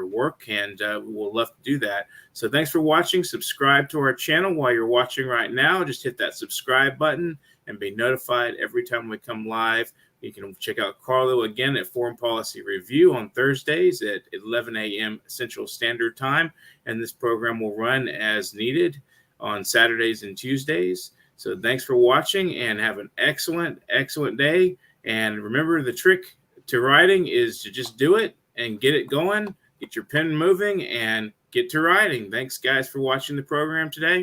Speaker 3: work, and we'll love to do that. So thanks for watching. Subscribe to our channel while you're watching right now. Just hit that subscribe button and be notified every time we come live. You can check out Carlo again at Foreign Policy Review on Thursdays at 11 a.m. Central Standard Time, and this program will run as needed on Saturdays and Tuesdays. So thanks for watching, and have an excellent, excellent day. And remember, the trick to writing is to just do it and get it going, get your pen moving, and get to writing. Thanks, guys, for watching the program today.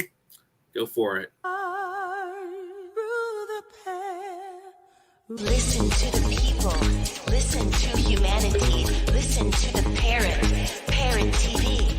Speaker 3: Go for it.
Speaker 1: Listen to the people. Listen to humanity. Listen to the Parrot. Parrot TV.